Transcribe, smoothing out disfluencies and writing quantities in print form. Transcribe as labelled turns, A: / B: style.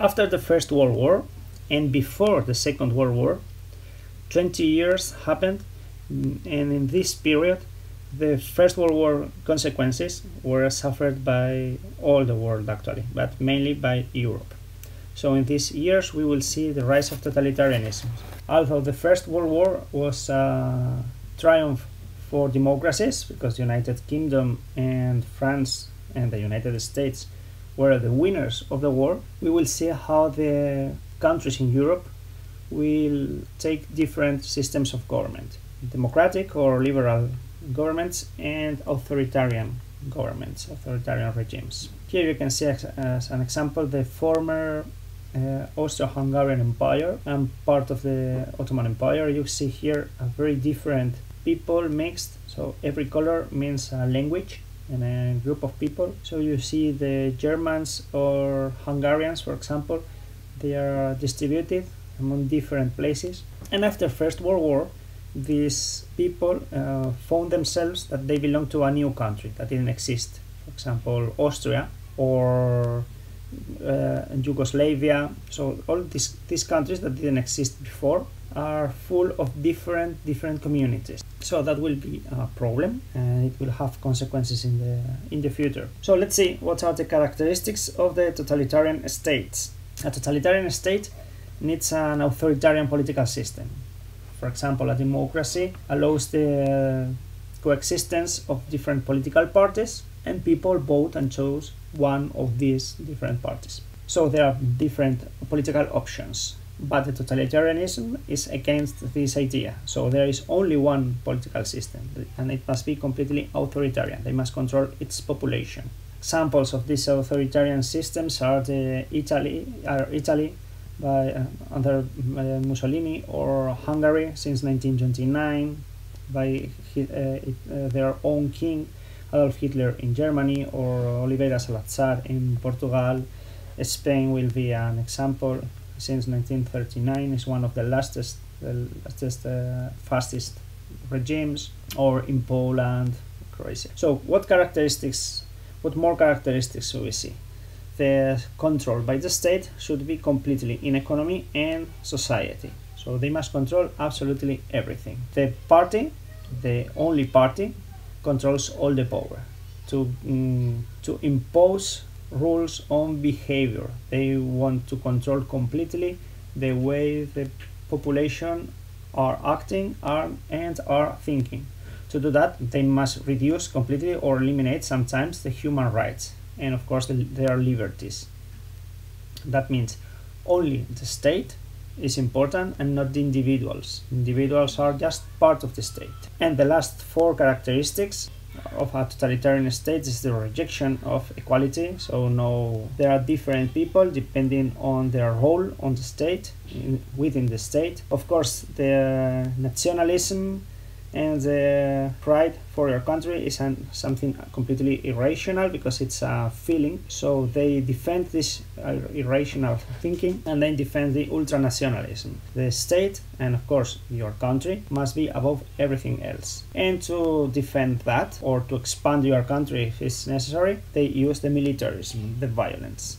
A: After the First World War and before the Second World War, 20 years happened, and in this period the First World War consequences were suffered by all the world actually, but mainly by Europe. So in these years we will see the rise of totalitarianism. Although the First World War was a triumph for democracies, because the United Kingdom and France and the United States were the winners of the war, we will see how the countries in Europe will take different systems of government, democratic or liberal governments and authoritarian governments, authoritarian regimes. Here you can see as an example the former Austro-Hungarian Empire and part of the Ottoman Empire. You see here a very different people mixed, so every color means a language and a group of people. So you see the Germans or Hungarians, for example, they are distributed among different places. And after First World War, these people found themselves that they belong to a new country that didn't exist. For example, Austria or Yugoslavia. So all these countries that didn't exist before are full of different communities. So that will be a problem, and it will have consequences in the future. So let's see what are the characteristics of the totalitarian states. A totalitarian state needs an authoritarian political system. For example, a democracy allows the coexistence of different political parties, and people vote and choose one of these different parties. So there are different political options, but the totalitarianism is against this idea. So there is only one political system, and it must be completely authoritarian. They must control its population. Examples of these authoritarian systems are Italy by under Mussolini, or Hungary since 1929 by their own king Adolf Hitler in Germany, or Oliveira Salazar in Portugal. Spain will be an example since 1939, is one of the fastest regimes, or in Poland, Croatia. So what more characteristics should we see? The control by the state should be completely in economy and society. So they must control absolutely everything. The party, the only party, controls all the power to impose rules on behavior. They want to control completely the way the population are acting and are thinking. To do that, they must reduce completely or eliminate sometimes the human rights and of course their liberties. That means only the state is important and not the individuals. Individuals are just part of the state. And the last four characteristics of a totalitarian state is the rejection of equality. So there are different people depending on their role on the state, within the state. Of course, the nationalism and the pride for your country is something completely irrational, because it's a feeling. So they defend this irrational thinking, and then defend the ultranationalism. The state, and of course your country, must be above everything else. And to defend that, or to expand your country if it's necessary, they use the militarism, the violence.